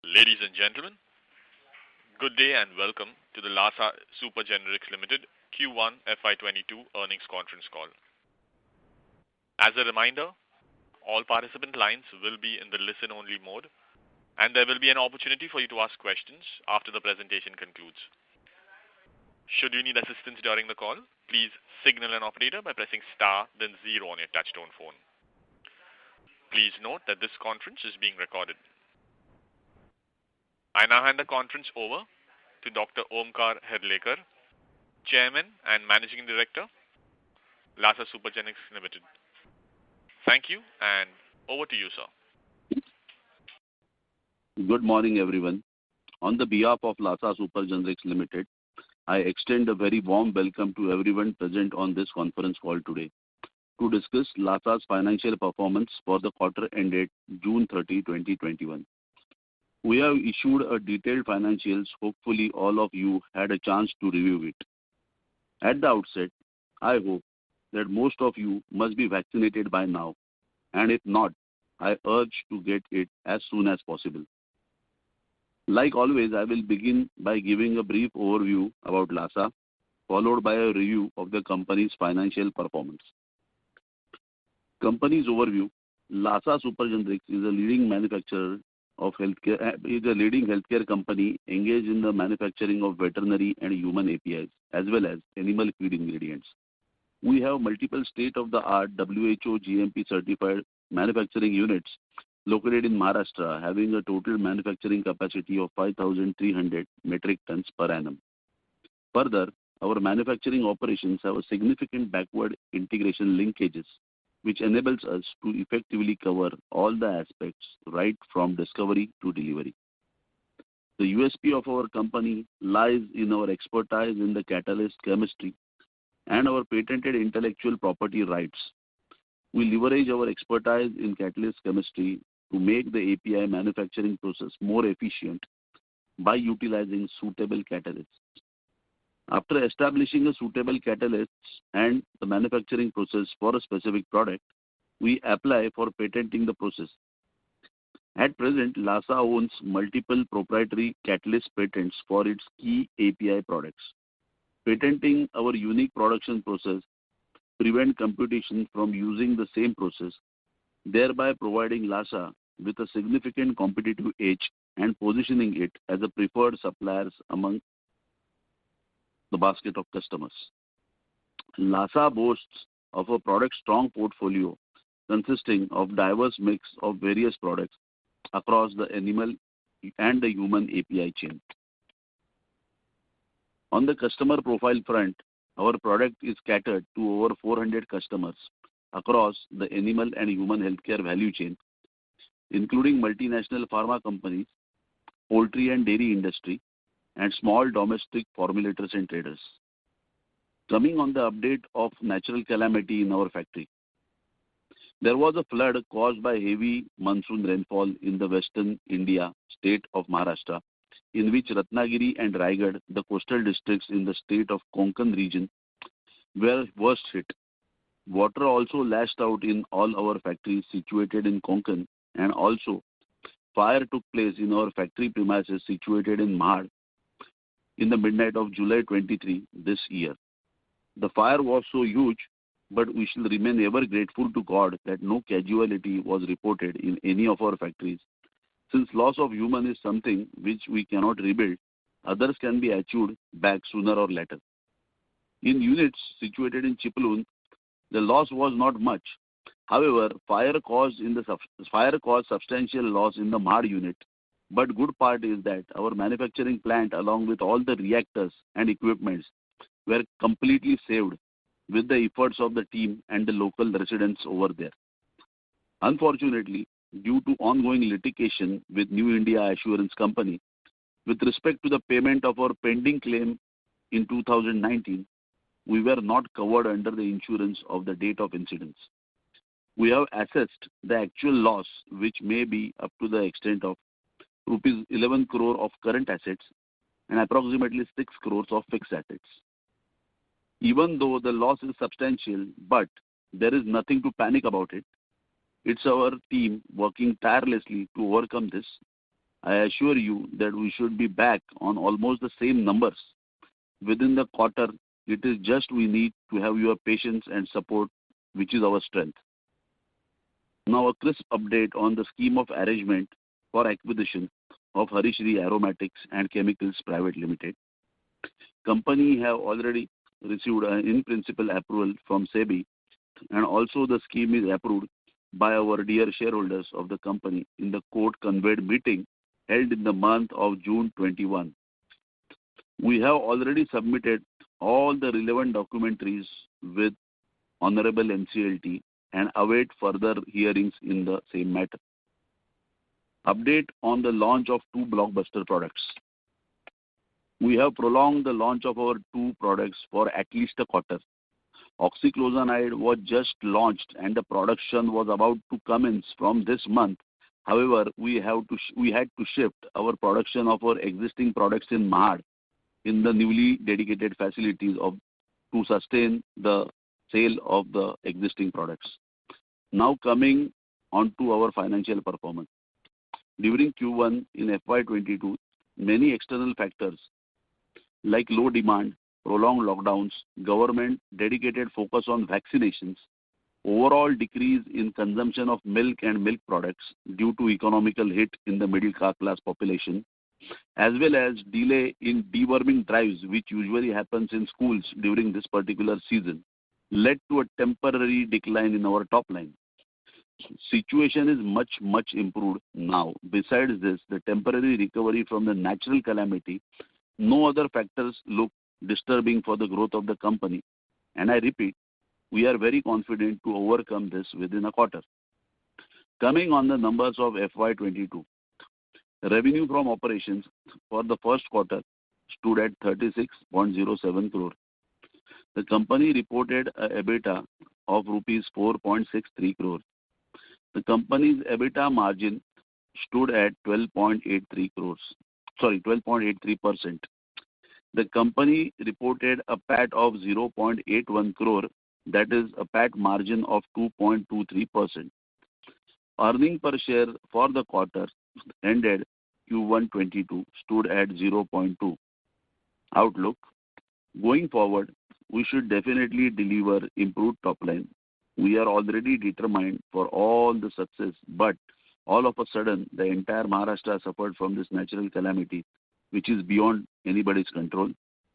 Ladies and gentlemen, good day and welcome to the Lasa Supergenerics Limited Q1 FY22 earnings conference call. As a reminder, all participant lines will be in the listen-only mode, and there will be an opportunity for you to ask questions after the presentation concludes. Should you need assistance during the call, please signal an operator by pressing star then 0 on your touchtone phone. Please note that this conference is being recorded. I now hand the conference over to Dr. Omkar Hedlekar, Chairman and Managing Director, Lasa Supergenerics Limited. Thank you, and over to you, sir. Good morning, everyone. On the behalf of Lasa Supergenerics Limited, I extend a very warm welcome to everyone present on this conference call today to discuss Lasa's financial performance for the quarter ended June 30, 2021. We have issued a detailed financials. Hopefully, all of you had a chance to review it. At the outset, I hope that most of you must be vaccinated by now, and if not, I urge to get it as soon as possible. Like always, I will begin by giving a brief overview about Lasa, followed by a review of the company's financial performance. Company's overview: Lasa Supergenerics is a leading manufacturer of healthcare, is a leading healthcare company engaged in the manufacturing of veterinary and human APIs as well as animal feed ingredients. We have multiple state-of-the-art WHO GMP certified manufacturing units located in Maharashtra, having a total manufacturing capacity of 5,300 metric tons per annum. Further, our manufacturing operations have a significant backward integration linkages, which enables us to effectively cover all the aspects right from discovery to delivery. The USP of our company lies in our expertise in the catalyst chemistry and our patented intellectual property rights. We leverage our expertise in catalyst chemistry to make the API manufacturing process more efficient by utilizing suitable catalysts. After establishing a suitable catalyst and the manufacturing process for a specific product, we apply for patenting the process. At present, Lasa owns multiple proprietary catalyst patents for its key API products. Patenting our unique production process prevents competition from using the same process, thereby providing Lasa with a significant competitive edge and positioning it as a preferred supplier among the basket of customers. Lasa boasts of a product strong portfolio consisting of diverse mix of various products across the animal and the human API chain. On the customer profile front, our product is catered to over 400 customers across the animal and human healthcare value chain, including multinational pharma companies, poultry and dairy industry, and small domestic formulators and traders. Coming on the update of natural calamity in our factory. There was a flood caused by heavy monsoon rainfall in the western India state of Maharashtra, in which Ratnagiri and Raigad, the coastal districts in the state of Konkan region, were worst hit. Water also lashed out in all our factories situated in Konkan, and also fire took place in our factory premises situated in Mahad in the midnight of July 23 this year. The fire was so huge, but we shall remain ever grateful to God that no casualty was reported in any of our factories. Since loss of human is something which we cannot rebuild, others can be achieved back sooner or later. In units situated in Chiplun, the loss was not much. However, fire caused substantial loss in the Mahad unit. But good part is that our manufacturing plant, along with all the reactors and equipments, were completely saved with the efforts of the team and the local residents over there. Unfortunately, due to ongoing litigation with New India Assurance Company with respect to the payment of our pending claim in 2019, we were not covered under the insurance of the date of incidents. We have assessed the actual loss, which may be up to the extent of rupees 11 crore of current assets and approximately 6 crores of fixed assets. Even though the loss is substantial, but there is nothing to panic about it. It's our team working tirelessly to overcome this. I assure you that we should be back on almost the same numbers within the quarter. It is just we need to have your patience and support, which is our strength. Now, a crisp update on the scheme of arrangement for acquisition of Harishri Aromatics and Chemicals Private Limited. Company have already received an in-principle approval from SEBI, and also the scheme is approved by our dear shareholders of the company in the court-convened meeting held in the month of June 21. We have already submitted all the relevant documentaries with Honorable NCLT and await further hearings in the same matter. Update on the launch of 2 blockbuster products. We have prolonged the launch of our 2 products for at least a quarter. Oxyclosanide was just launched and the production was about to commence from this month. However, we had to shift our production of our existing products in Mahad in the newly dedicated facilities to sustain the sale of the existing products. Now coming on to our financial performance. During Q1 in FY22, many external factors like low demand, prolonged lockdowns, government dedicated focus on vaccinations, overall decrease in consumption of milk and milk products due to economical hit in the middle class population, as well as delay in deworming drives which usually happens in schools during this particular season, led to a temporary decline in our top line. Situation is much improved now. Besides this, the temporary recovery from the natural calamity, no other factors look disturbing for the growth of the company. And I repeat, we are very confident to overcome this within a quarter. Coming on the numbers of FY22, revenue from operations for the first quarter stood at 36.07 crore. The company reported a EBITDA of rupees 4.63 crore. The company's EBITDA margin stood at 12.83%. The company reported a PAT of 0.81 crore, that is a PAT margin of 2.23%. Earning per share for the quarter ended Q1 22 stood at 0.2. Outlook. Going forward, we should definitely deliver improved top line. We are already determined for all the success, but all of a sudden, the entire Maharashtra suffered from this natural calamity, which is beyond anybody's control.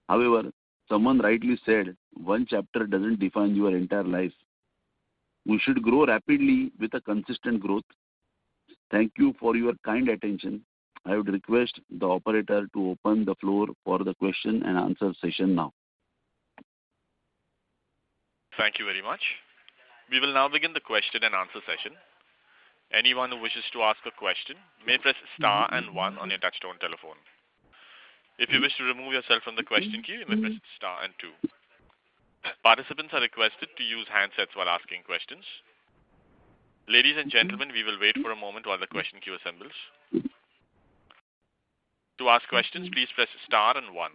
However, someone rightly said, one chapter doesn't define your entire life. We should grow rapidly with a consistent growth. Thank you for your kind attention. I would request the operator to open the floor for the question and answer session now. Thank you very much. We will now begin the question and answer session. Anyone who wishes to ask a question may press star and 1 on your touchtone telephone. If you wish to remove yourself from the question queue, you may press star and 2. Participants are requested to use handsets while asking questions. Ladies and gentlemen, we will wait for a moment while the question queue assembles. To ask questions, please press star and 1.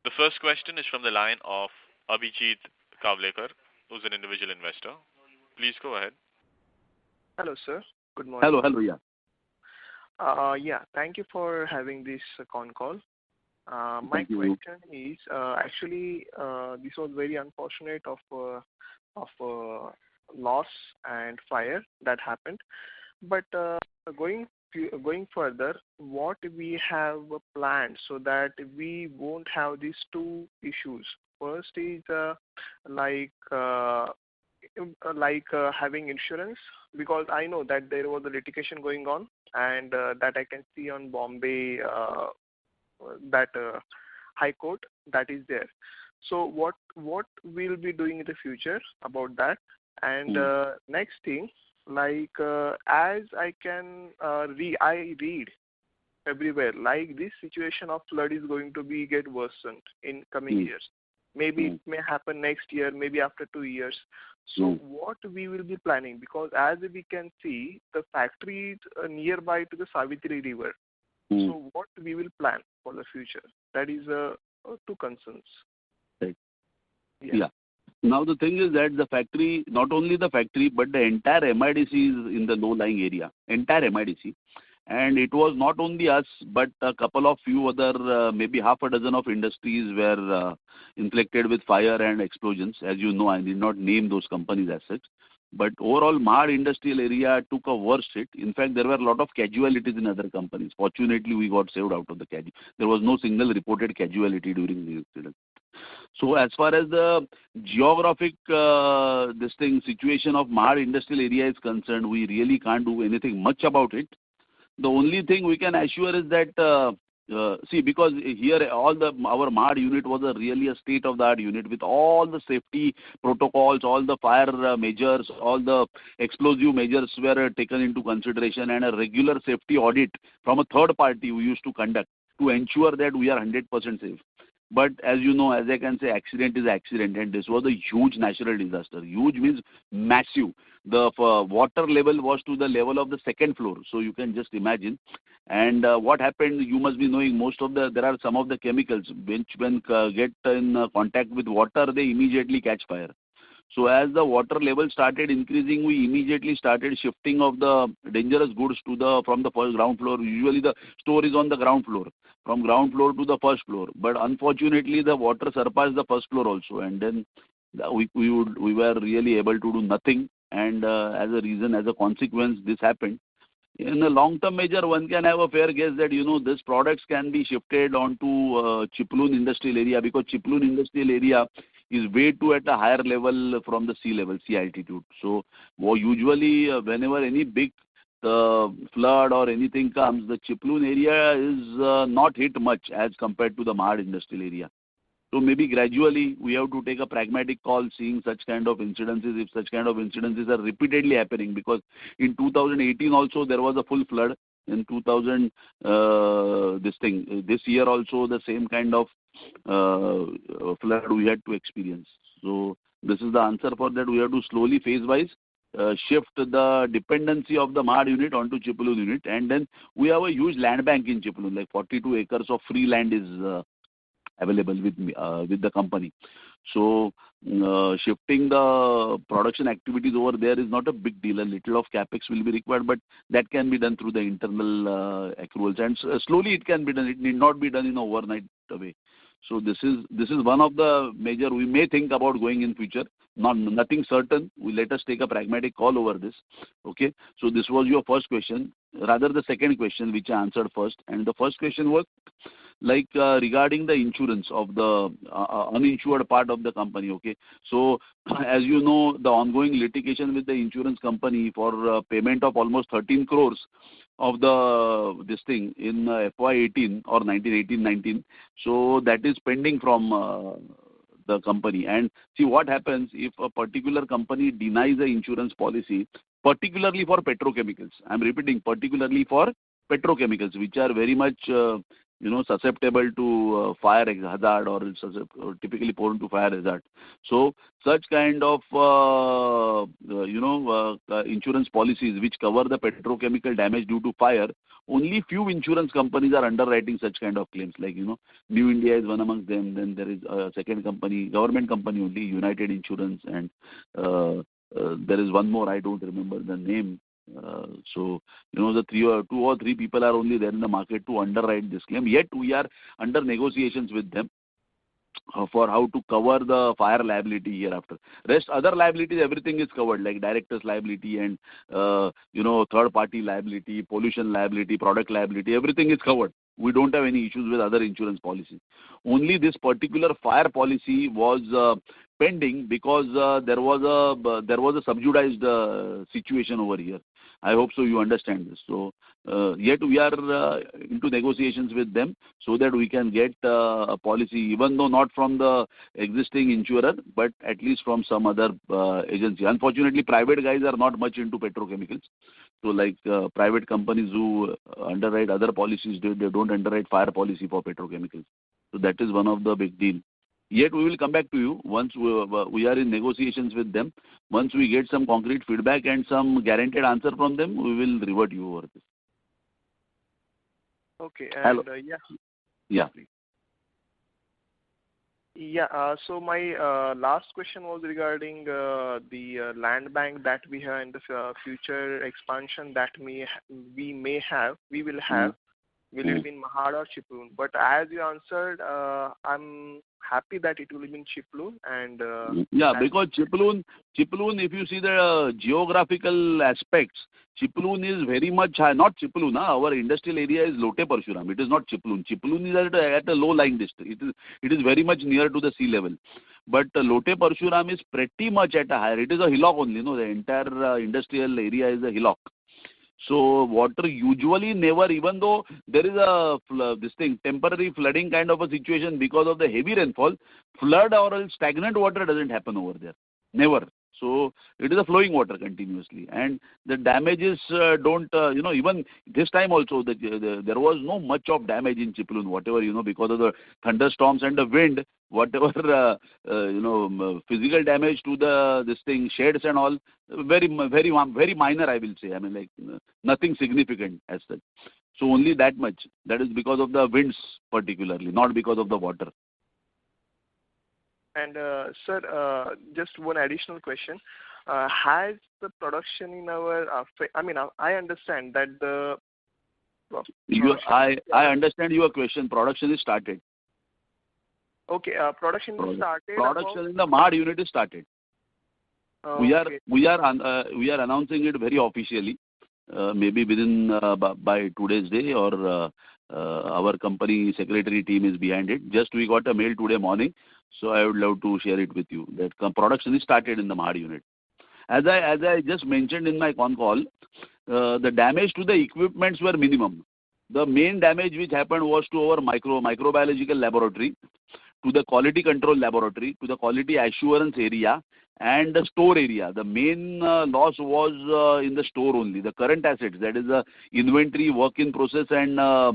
The first question is from the line of Abhijit Kavlekar, who's an individual investor. Please go ahead. Hello, sir. Good morning. Hello, yeah. Thank you for having this con call. My question is, actually, this was very unfortunate of loss and fire that happened. But going further, what we have planned so that we won't have these 2 issues. First is having insurance, because I know that there was a litigation going on, and that I can see on Bombay, that High Court that is there. So what we'll be doing in the future about that. And next thing, as I can I read everywhere, like this situation of flood is going to get worsened in coming years. Maybe it may happen next year, maybe after 2 years. So what we will be planning, because as we can see, the factory is nearby to the Savitri River. So what we will plan for the future? That is 2 concerns. Right. Yeah. Now the thing is that the factory, not only the factory, but the entire MIDC is in the low-lying area, entire MIDC. And it was not only us, but a couple of few other, maybe half a dozen of industries were inflicted with fire and explosions. As you know, I did not name those companies as such. But overall, Mahad industrial area took a worst hit. In fact, there were a lot of casualties in other companies. Fortunately, we got saved out of the casualty. There was no single reported casualty during the incident. So as far as the geographic situation of Mahad industrial area is concerned, we really can't do anything much about it. The only thing we can assure is that, see, because here our MAD unit was really a state-of-the-art unit with all the safety protocols, all the fire measures, all the explosive measures were taken into consideration, and a regular safety audit from a third party we used to conduct to ensure that we are 100% safe. But as you know, as I can say, accident is accident, and this was a huge natural disaster. Huge means massive. The water level was to the level of the second floor, so you can just imagine. And what happened, you must be knowing, there are some of the chemicals which when get in contact with water, they immediately catch fire. So as the water level started increasing, we immediately started shifting of the dangerous goods from the first ground floor. Usually the store is on the ground floor, from ground floor to the first floor. But unfortunately, the water surpassed the first floor also, and then we were really able to do nothing. And as a consequence, this happened. In a long-term measure, one can have a fair guess that, these products can be shifted onto Chiploon industrial area, because Chiploon industrial area is way too at a higher level from the sea level, sea altitude. So usually whenever any big flood or anything comes, the Chiploon area is not hit much as compared to the Mahad industrial area. So maybe gradually we have to take a pragmatic call, seeing such kind of incidences, if such kind of incidences are repeatedly happening, because in 2018 also there was a full flood. In this year also the same kind of flood we had to experience. So this is the answer for that. We have to slowly phase-wise shift the dependency of the Mahad unit onto Chiploon unit, and then we have a huge land bank in Chiploon, like 42 acres of free land is available with the company. So shifting the production activities over there is not a big deal. A little of capex will be required, but that can be done through the internal accruals, and slowly it can be done. It need not be done in an overnight way. So this is one of the major we may think about going in future. Nothing certain. Let us take a pragmatic call over this. Okay. So this was your first question, rather the second question which I answered first, and the first question was regarding the insurance of the uninsured part of the company. Okay. So as you know, the ongoing litigation with the insurance company for payment of almost 13 crores of this thing in FY18 or 19. So that is pending from the company. And see what happens if a particular company denies the insurance policy, particularly for petrochemicals. I'm repeating, particularly for petrochemicals, which are very much susceptible to fire hazard, or typically prone to fire hazard. So such kind of insurance policies which cover the petrochemical damage due to fire, only few insurance companies are underwriting such kind of claims. New India is one amongst them. Then there is a second company, government company only, United Insurance, and there is one more, I don't remember the name. So the two or three people are only there in the market to underwrite this claim. Yet we are under negotiations with them for how to cover the fire liability hereafter. Rest other liabilities, everything is covered, like director's liability and third party liability, pollution liability, product liability, everything is covered. We don't have any issues with other insurance policies. Only this particular fire policy was pending because there was a subjudized situation over here. I hope so you understand this. So yet we are into negotiations with them so that we can get a policy, even though not from the existing insurer, but at least from some other agency. Unfortunately, private guys are not much into petrochemicals. So private companies who underwrite other policies, they don't underwrite fire policy for petrochemicals. So that is one of the big deal. Yet we will come back to you once we are in negotiations with them. Once we get some concrete feedback and some guaranteed answer from them, we will revert you over this. Okay. Hello. And Yeah. Yeah. So my last question was regarding the land bank that we have in the future expansion that we will have. Will it be in Mahad or Chiplun? But as you answered, I'm happy that it will be in Chiplun. And Yeah, because Chiplun, if you see the geographical aspects, Chiplun is very much high. Not Chiplun, our industrial area is Lote Parshuram. It is not Chiplun. Chiplun is at a low-lying district. It is very much near to the sea level. But Lote Parshuram is pretty much at a higher. It is a hillock only. No, the entire industrial area is a hillock. So water usually never, even though there is a temporary flooding kind of a situation because of the heavy rainfall, flood or else stagnant water doesn't happen over there. Never. So it is a flowing water continuously, and the damages don't, even this time also there was no much of damage in Chiplun, whatever, because of the thunderstorms and the wind, whatever, physical damage to sheds and all, very minor, I will say. I mean, like nothing significant as such. So only that much. That is because of the winds particularly, not because of the water. And sir, just one additional question. Has the production in our, I understand that the I understand your question. Production is started. Okay, production is started. Production in the Mahad unit is started. Okay. We are announcing it very officially. Maybe within by today's day, or our company secretary team is behind it. Just we got a mail today morning, so I would love to share it with you. That production is started in the Mahad unit. As I just mentioned in my con call, the damage to the equipments were minimum. The main damage which happened was to our microbiological laboratory, to the quality control laboratory, to the quality assurance area, and the store area. The main loss was in the store only. The current assets, that is the inventory, work in process, and raw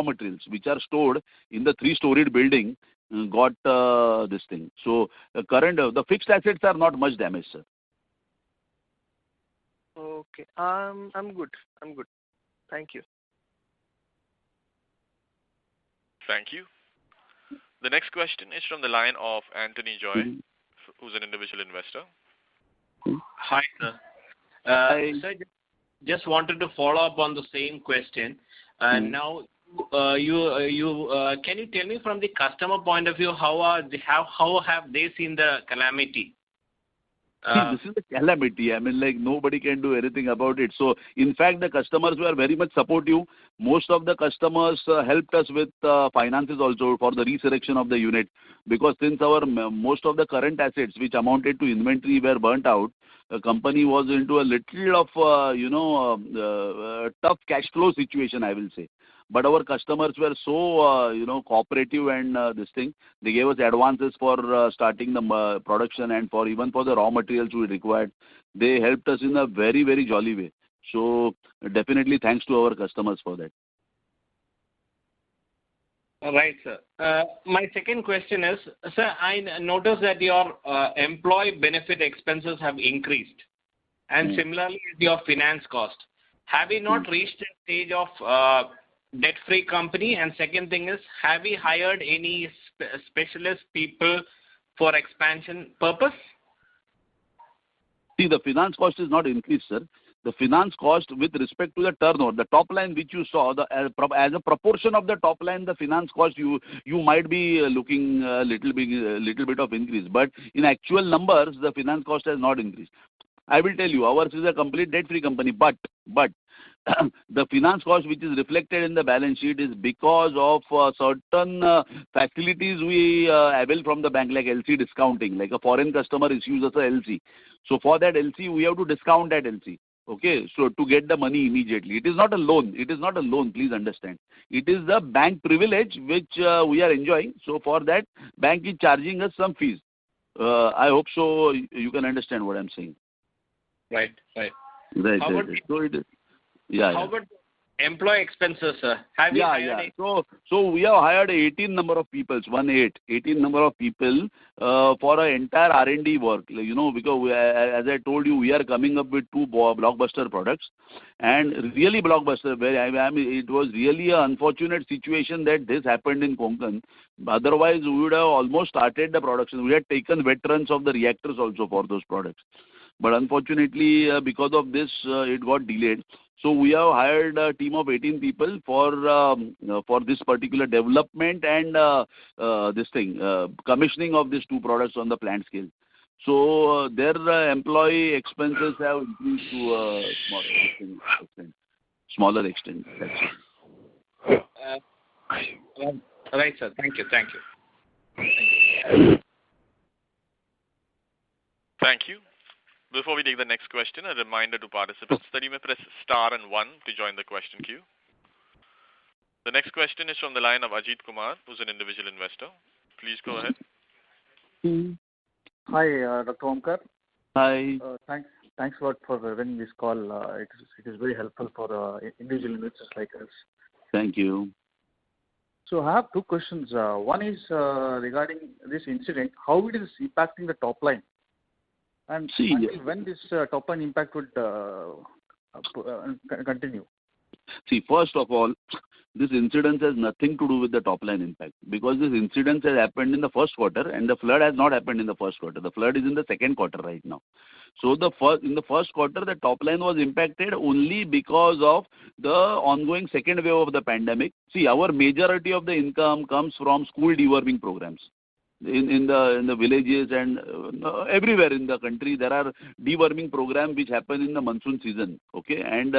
materials, which are stored in the 3-storied building, got this thing. So the fixed assets are not much damaged, sir. Okay. I'm good. Thank you. Thank you. The next question is from the line of Anthony Joy, who's an individual investor. Hi, sir. Sir, just wanted to follow up on the same question. Now, you can you tell me from the customer point of view how have they seen the calamity? This is a calamity. I mean, like nobody can do anything about it. So, in fact, the customers were very much supportive. Most of the customers helped us with finances also for the resurrection of the unit, because since most of the current assets which amounted to inventory were burnt out, the company was into a little of tough cash flow situation, I will say. But our customers were so cooperative, and they gave us advances for starting the production, and even for the raw materials we required. They helped us in a very, very jolly way. So definitely thanks to our customers for that. Right, sir. My second question is, sir, I noticed that your employee benefit expenses have increased, and similarly your finance cost. Have you not reached a stage of debt-free company? And second thing is, have we hired any specialist people for expansion purpose? See, the finance cost is not increased, sir. The finance cost with respect to the turnover, the top line which you saw, as a proportion of the top line, the finance cost you might be looking a little bit of increase. But in actual numbers, the finance cost has not increased. I will tell you, ours is a complete debt-free company, but the finance cost which is reflected in the balance sheet is because of certain facilities we avail from the bank, like LC discounting, like a foreign customer issues us a LC. So for that LC, we have to discount that LC. Okay, so to get the money immediately. It is not a loan. Please understand. It is the bank privilege which we are enjoying. So for that, bank is charging us some fees. I hope so you can understand what I'm saying. Right. So it is. Yeah. How about employee expenses, sir. Have you hired Yeah. So we have hired 18 number of people, 18 number of people for an entire R&D work. Because as I told you, we are coming up with two blockbuster products, and really blockbuster. It was really an unfortunate situation that this happened in Konkan. Otherwise, we would have almost started the production. We had taken veterans of the reactors also for those products. But unfortunately, because of this, it got delayed. So we have hired a team of 18 people for this particular development and commissioning of these two products on the plant scale. So their employee expenses have increased to a smaller extent. That's it. Right, sir. Thank you. Thank you. Before we take the next question, a reminder to participants that you may press star and 1 to join the question queue. The next question is from the line of Ajit Kumar, who's an individual investor. Please go ahead. Hi, Dr. Omkar. Hi. Thanks a lot for running this call. It is very helpful for individual investors like us. Thank you. So I have two questions. One is regarding this incident. How it is impacting the top line? And until when this top line impact would continue? See, first of all, this incident has nothing to do with the top line impact, because this incident has happened in the first quarter and the flood has not happened in the first quarter. The flood is in the second quarter right now. So in the first quarter, the top line was impacted only because of the ongoing second wave of the pandemic. See, our majority of the income comes from school deworming programs. In the villages and everywhere in the country, there are deworming programs which happen in the monsoon season. Okay, and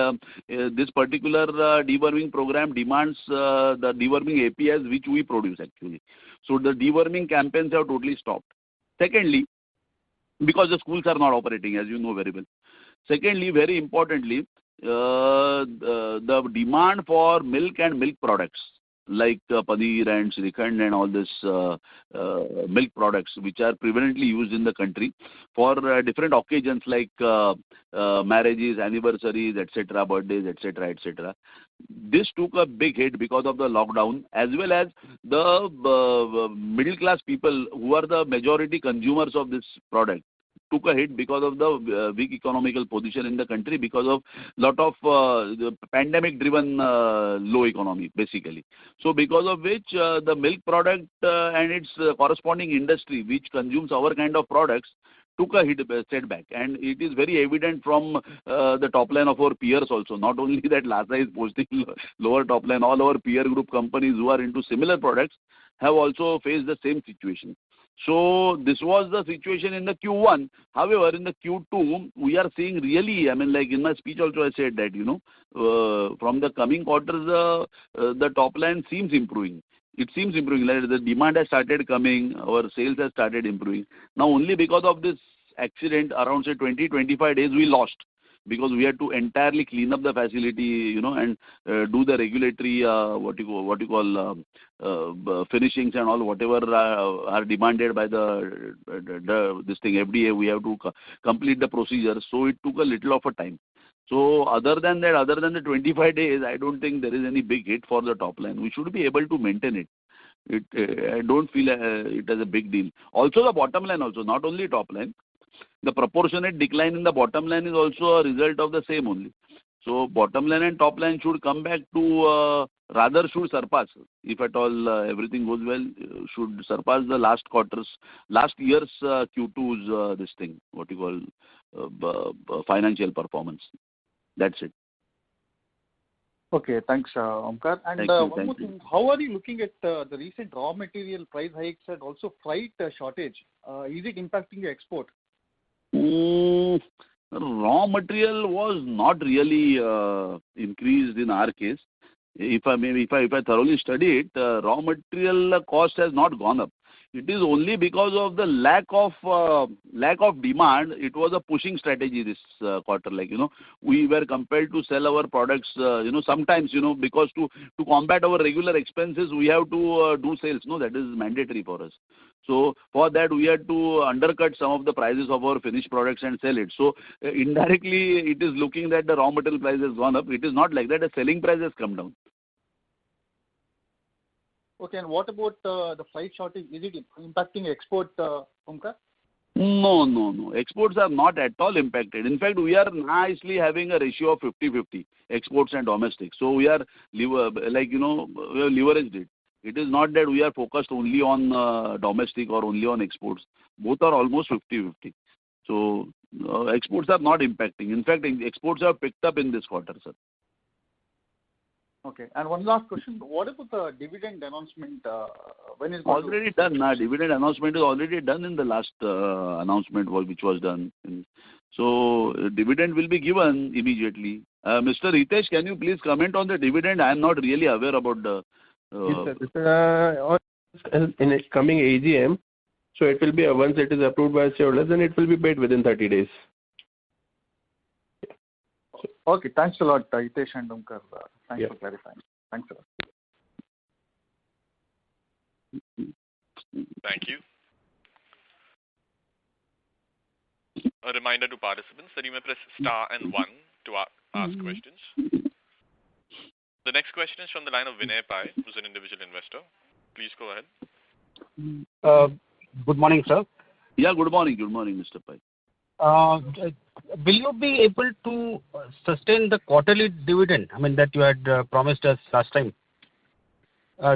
this particular deworming program demands the deworming APIs which we produce actually. So the deworming campaigns have totally stopped. Secondly, because the schools are not operating, as you know very well. Secondly, very importantly, the demand for milk and milk products like paneer and shrikhand and all this milk products which are prevalently used in the country for different occasions like marriages, anniversaries, etc., birthdays, etc. This took a big hit because of the lockdown, as well as the middle class people who are the majority consumers of this product took a hit because of the weak economical position in the country, because of lot of pandemic driven low economy basically. So because of which the milk product and its corresponding industry which consumes our kind of products took a hit, setback, and it is very evident from the top line of our peers also. Not only that Lasa is posting lower top line, all our peer group companies who are into similar products have also faced the same situation. So this was the situation in the Q1. However, in the Q2, we are seeing really, like in my speech also I said that, from the coming quarters, the top line seems improving. It seems improving. Like the demand has started coming, our sales has started improving. Now only because of this accident, around say 20-25 days we lost, because we had to entirely clean up the facility, and do the regulatory finishings and all, whatever are demanded by this thing FDA. We have to complete the procedure. So it took a little of a time. So other than the 25 days, I don't think there is any big hit for the top line. We should be able to maintain it. I don't feel it as a big deal. Also the bottom line also, not only top line. The proportionate decline in the bottom line is also a result of the same only. So bottom line and top line should come back to, rather should surpass, if at all everything goes well, should surpass the last year's Q2's financial performance. That's it. Okay, thanks, Omkar. And one more thing, how are you looking at the recent raw material price hikes and also freight shortage? Is it impacting your export? Raw material was not really increased in our case. If I thoroughly study it, raw material cost has not gone up. It is only because of the lack of demand. It was a pushing strategy this quarter. Like, we were compelled to sell our products, sometimes, because to combat our regular expenses, we have to do sales. No, that is mandatory for us. So for that, we had to undercut some of the prices of our finished products and sell it. So indirectly, it is looking that the raw material price has gone up. It is not like that. The selling price has come down. Okay, and what about the freight shortage? Is it impacting export, Omkar? No. Exports are not at all impacted. In fact, we are nicely having a ratio of 50-50, exports and domestic. So we are, we have leveraged it. It is not that we are focused only on domestic or only on exports. Both are almost 50-50. So exports are not impacting. In fact, exports have picked up in this quarter, sir. Okay. And one last question. What about the dividend announcement? When is already done? Dividend announcement is already done in the last announcement which was done. So dividend will be given immediately. Mr. Ritesh, can you please comment on the dividend? I am not really aware about the... Yes, sir. In its coming AGM, so it will be, once it is approved by shareholders, then it will be paid within 30 days. Okay, thanks a lot, Hitesh and Omkar. Thanks for clarifying. Thanks a lot. Thank you. A reminder to participants that you may press star and 1 to ask questions. The next question is from the line of Vinay Pai, who's an individual investor. Please go ahead. Good morning, sir. Yeah, good morning. Good morning, Mr. Pai. Will you be able to sustain the quarterly dividend, that you had promised us last time,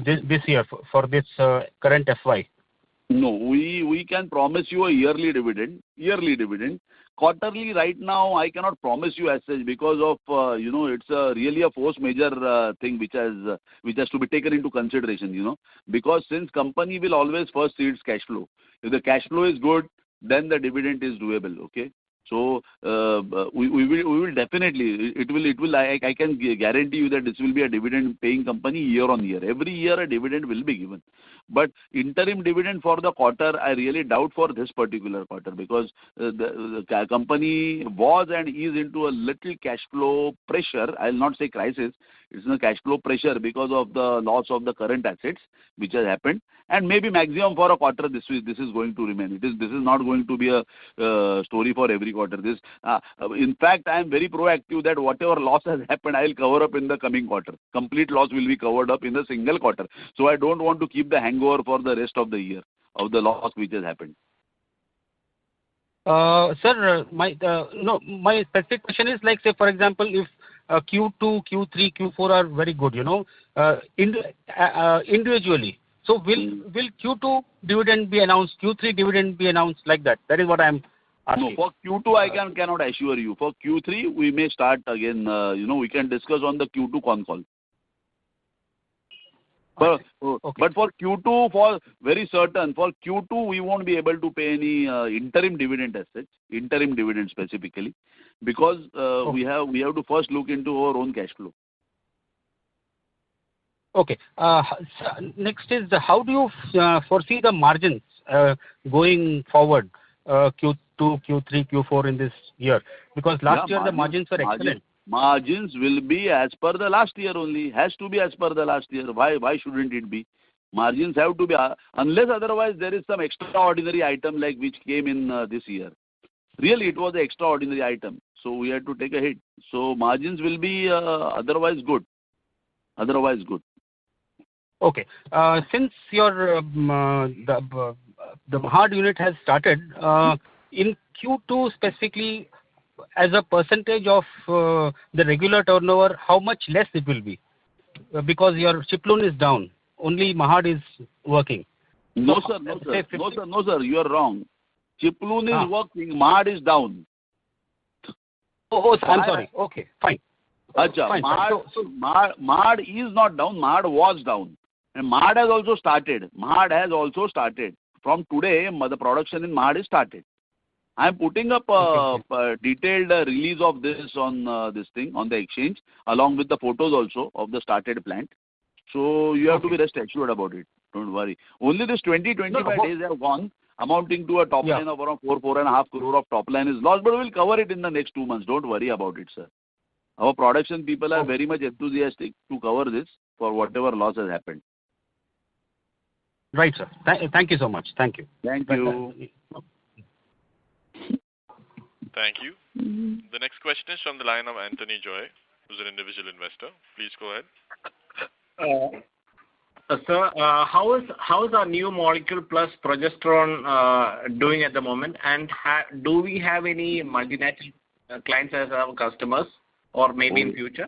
this year, for this current FY? No, we can promise you a yearly dividend. Quarterly, right now, I cannot promise you as such because of, it's really a force majeure thing which has to be taken into consideration, because since company will always first see its cash flow. If the cash flow is good, then the dividend is doable, okay? So we will definitely, I can guarantee you that this will be a dividend paying company year on year. Every year a dividend will be given. But interim dividend for the quarter, I really doubt for this particular quarter, because the company was and is into a little cash flow pressure. I'll not say crisis. It's a cash flow pressure because of the loss of the current assets which has happened. And maybe maximum for a quarter this is going to remain. This is not going to be a story for every quarter. In fact, I am very proactive that whatever loss has happened, I will cover up in the coming quarter. Complete loss will be covered up in the single quarter. So I don't want to keep the hangover for the rest of the year of the loss which has happened. Sir, my specific question is, like, say, for example, if Q2, Q3, Q4 are very good, individually. So will Q2 dividend be announced, Q3 dividend be announced, like that? That is what I am asking. No, for Q2 I cannot assure you. For Q3 we may start again. We can discuss on the Q2 Concall. But for Q2, for very certain, for Q2 we won't be able to pay any interim dividend as such, interim dividend specifically, because we have to first look into our own cash flow. Okay. Next is, how do you foresee the margins going forward, Q2, Q3, Q4 in this year? Because last year the margins were excellent. Margins will be as per the last year only. Has to be as per the last year. Why shouldn't it be? Margins have to be, unless otherwise there is some extraordinary item like which came in this year. Really, it was an extraordinary item. So we had to take a hit. So margins will be otherwise good. Okay. Since your the Mahad unit has started, in Q2 specifically, as a percentage of the regular turnover, how much less it will be? Because your Chiploon is down. Only Mahad is working. No, sir. You are wrong. Chiploon is working. Mahad is down. Oh, I'm sorry. Okay, fine. Fine. Mahad is not down. Mahad was down. And Mahad has also started. From today, the production in Mahad is started. I am putting up a detailed release of this on this thing, on the exchange, along with the photos also of the started plant. So you have to be rest assured about it. Don't worry. Only this 20-25 days have gone, amounting to a top line of around 4.5 crore of top line is lost, but we'll cover it in the next 2 months. Don't worry about it, sir. Our production people are very much enthusiastic to cover this for whatever loss has happened. Right, sir. Thank you so much. Thank you. Thank you. Thank you. The next question is from the line of Anthony Joy, who's an individual investor. Please go ahead. Sir, how is our new molecule plus progesterone doing at the moment? And do we have any multinational clients as our customers, or maybe in future?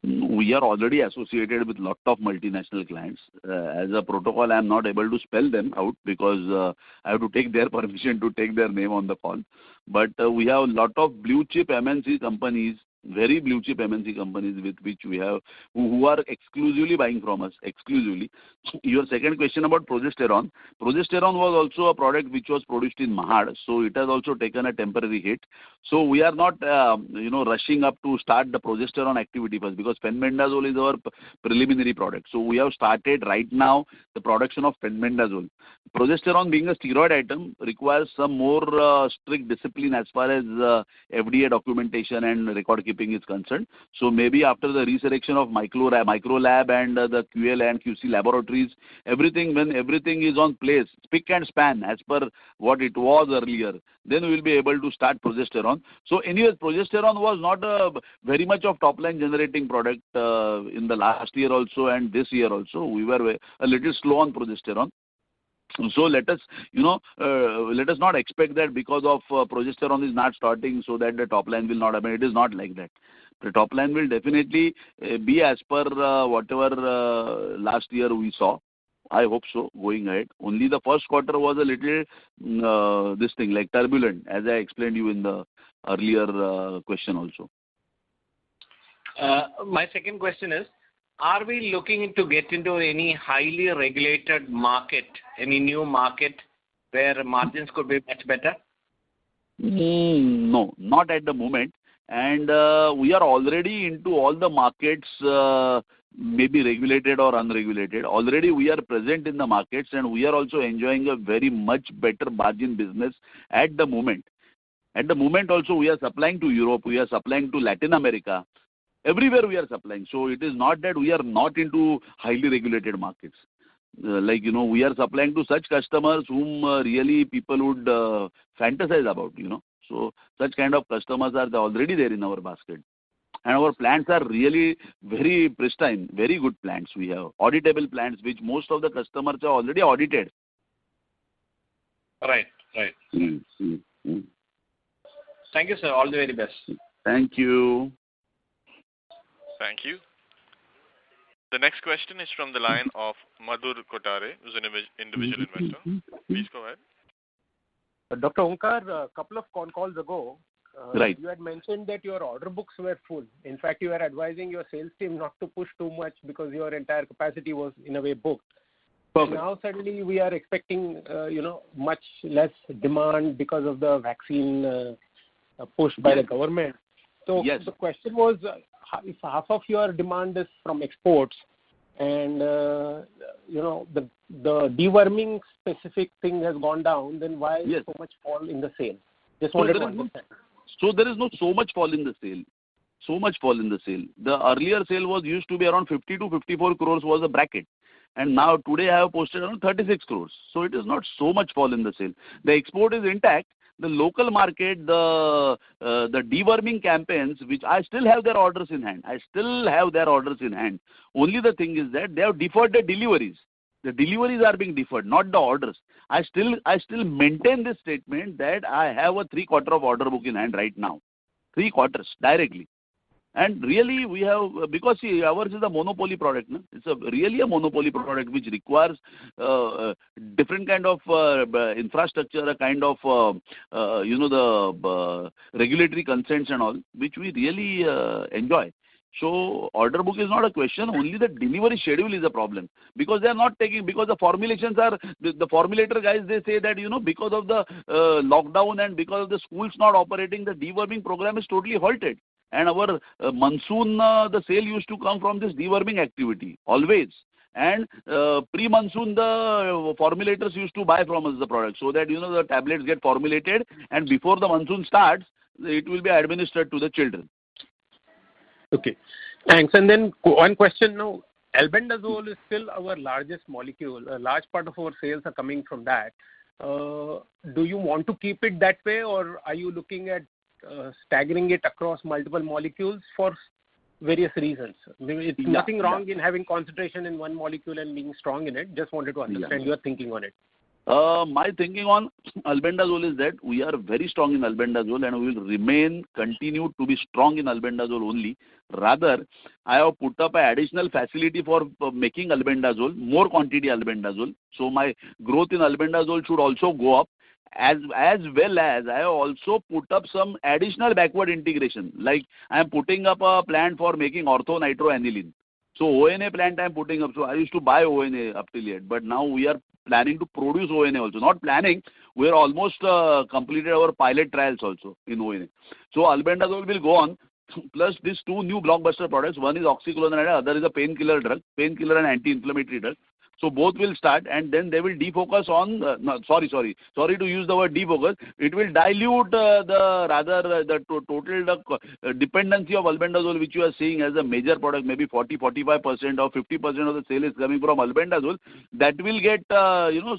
We are already associated with lot of multinational clients. As a protocol, I am not able to spell them out because I have to take their permission to take their name on the call. But we have a lot of blue chip MNC companies, very blue chip MNC companies with which we have, who are exclusively buying from us, exclusively. Your second question about progesterone. Progesterone was also a product which was produced in Mahad, so it has also taken a temporary hit. So we are not, rushing up to start the progesterone activity first, because fenbendazole is our preliminary product. So we have started right now the production of fenbendazole. Progesterone, being a steroid item, requires some more strict discipline as far as FDA documentation and record keeping is concerned. So maybe after the resurrection of microlab and the QL and QC laboratories, when everything is on place, spick and span as per what it was earlier, then we will be able to start progesterone. So anyways, progesterone was not very much of top line generating product in the last year also and this year also. We were a little slow on progesterone. So let us not expect that because of progesterone is not starting, so that the top line will not happen. It is not like that. The top line will definitely be as per whatever last year we saw. I hope so, going ahead. Only the first quarter was a little, turbulent, as I explained you in the earlier question also. My second question is, are we looking to get into any highly regulated market, any new market where margins could be much better? No, not at the moment. And we are already into all the markets, maybe regulated or unregulated. Already we are present in the markets, and we are also enjoying a very much better margin business at the moment. At the moment also we are supplying to Europe, we are supplying to Latin America. Everywhere we are supplying. So it is not that we are not into highly regulated markets. We are supplying to such customers whom really people would fantasize about, So such kind of customers are already there in our basket. And our plants are really very pristine, very good plants. We have auditable plants, which most of the customers are already audited. Right. Thank you, sir. All the very best. Thank you. Thank you. The next question is from the line of Madhur Kotare, who's an individual investor. Please go ahead. Dr. Omkar, a couple of calls ago, right, you had mentioned that your order books were full. In fact, you were advising your sales team not to push too much because your entire capacity was in a way booked. Perfect. Now suddenly we are expecting, much less demand because of the vaccine push by the government. So yes, the question was, if half of your demand is from exports and the deworming specific thing has gone down, then why so much fall in the sale? Just wanted to understand. So there is no so much fall in the sale. The earlier sale used to be around 50 to 54 crores was a bracket. And now today I have posted around 36 crores. So it is not so much fall in the sale. The export is intact. The local market, the deworming campaigns, which I still have their orders in hand. Only the thing is that they have deferred the deliveries. The deliveries are being deferred, not the orders. I still maintain this statement that I have a 3/4 of order book in hand right now. 3/4 directly. And really we have, because see, ours is a monopoly product. No? It's really a monopoly product which requires different kind of infrastructure, a kind of, the regulatory consents and all, which we really enjoy. So order book is not a question, only the delivery schedule is a problem. Because they are not taking, because the formulations are, the formulator guys, they say that, because of the lockdown and because of the schools not operating, the deworming program is totally halted. And our monsoon, the sale used to come from this deworming activity, always. And pre-monsoon, the formulators used to buy from us the product so that, the tablets get formulated and before the monsoon starts, it will be administered to the children. Okay. Thanks. And then one question now. Albendazole is still our largest molecule. A large part of our sales are coming from that. Do you want to keep it that way, or are you looking at staggering it across multiple molecules for various reasons? It's nothing wrong in having concentration in one molecule and being strong in it. Just wanted to understand your thinking on it. My thinking on albendazole is that we are very strong in albendazole and we will continue to be strong in albendazole only. Rather, I have put up an additional facility for making albendazole, more quantity albendazole. So my growth in albendazole should also go up. As well as I have also put up some additional backward integration. Like I am putting up a plant for making orthonitroaniline. So ONA plant I am putting up. So I used to buy ONA up till yet, but now we are planning to produce ONA also. Not planning, we are almost completed our pilot trials also in ONA. So albendazole will go on. Plus these two new blockbuster products. One is oxychloroquine, other is a painkiller and anti-inflammatory drug. So both will start and then they will defocus on, sorry to use the word defocus, it will dilute the total dependency of albendazole which you are seeing as a major product, maybe 40-45% or 50% of the sale is coming from albendazole, that will get,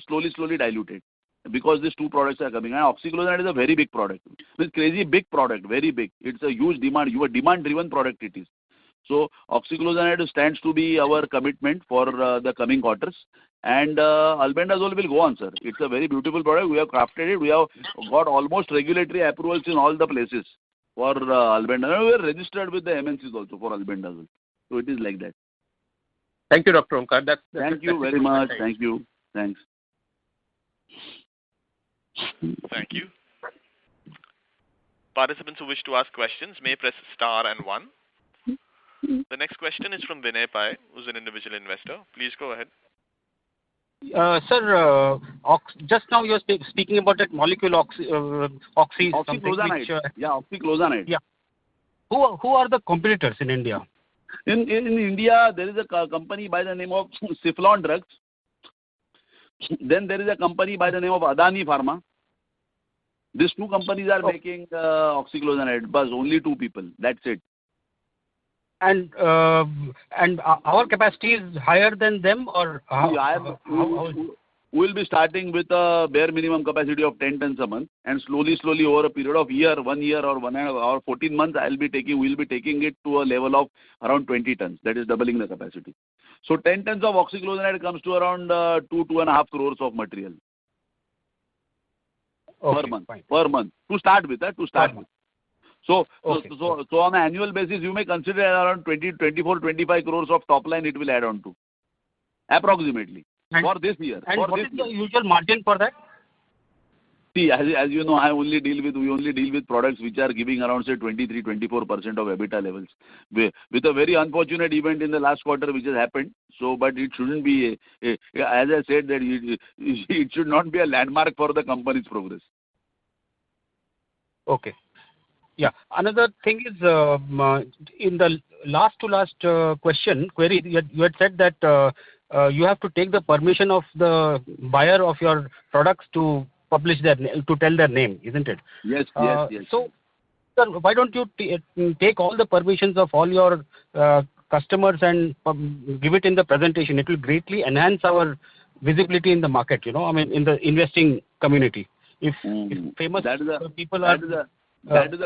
slowly diluted. Because these two products are coming. And oxychloroquine is a very big product. It's crazy big product, very big. It's a huge demand. A demand-driven product it is. So oxychloroquine stands to be our commitment for the coming quarters. And albendazole will go on, sir. It's a very beautiful product. We have crafted it. We have got almost regulatory approvals in all the places for albendazole. We are registered with the MNCs also for albendazole. So it is like that. Thank you, Dr. Omkar. Thank you very much. Thank you. Thanks. Thank you. Participants who wish to ask questions may press star and 1. The next question is from Vinay Pai, who's an individual investor. Please go ahead. Sir, just now you were speaking about that molecule oxychloroquine. Oxychloroquine. Yeah. Who are the competitors in India? In India, there is a company by the name of Ciflon Drugs. Then there is a company by the name of Adani Pharma. These two companies are making oxychloroquine, but only two people. That's it. And our capacity is higher than them, or we will be starting with a bare minimum capacity of 10 tons a month, and slowly over a period of 1 year or 14 months, we'll be taking it to a level of around 20 tons. That is doubling the capacity. So 10 tons of oxychloroquine comes to around 2.5 crores of material per month to start with. So on an annual basis, you may consider around 25 crores of top line it will add on to, approximately, for this year. And what is the usual margin for that? See, as you know, we only deal with products which are giving around, say, 23-24% of EBITDA levels. With a very unfortunate event in the last quarter which has happened. So, but it shouldn't be, as I said, that it should not be a landmark for the company's progress. Okay. Yeah. Another thing is, in the last query, you had said that you have to take the permission of the buyer of your products to publish to tell their name, isn't it? Yes. So, sir, why don't you take all the permissions of all your customers and give it in the presentation? It will greatly enhance our visibility in the market, in the investing community. If famous people are... That is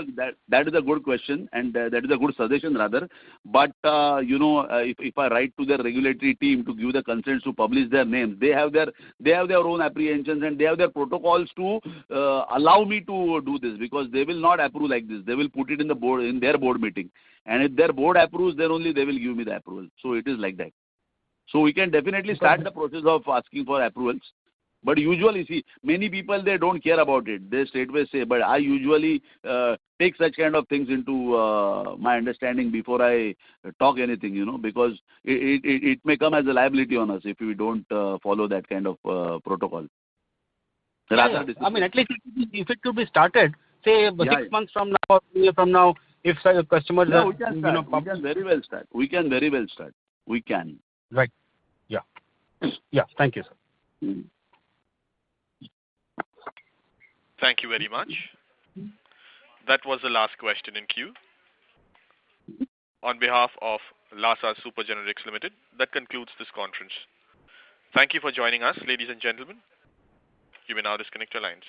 a good question, and that is a good suggestion rather. But if I write to the regulatory team to give the consent to publish their names, they have their own apprehensions and they have their protocols to allow me to do this, because they will not approve like this. They will put it in their board meeting, and if their board approves, then only they will give me the approval. So it is like that. So we can definitely start the process of asking for approvals. But usually, see, many people, they don't care about it. They straightway say, but I usually take such kind of things into my understanding before I talk anything, because it may come as a liability on us if we don't follow that kind of protocol. Yeah. I mean, at least if it could be started, say 6 months from now or a year from now, if customers we can very well start. We can. Right. Yeah. Yeah. Thank you, sir. Thank you very much. That was the last question in queue. On behalf of Lasa Supergenerics Limited, that concludes this conference. Thank you for joining us, ladies and gentlemen. You may now disconnect your lines.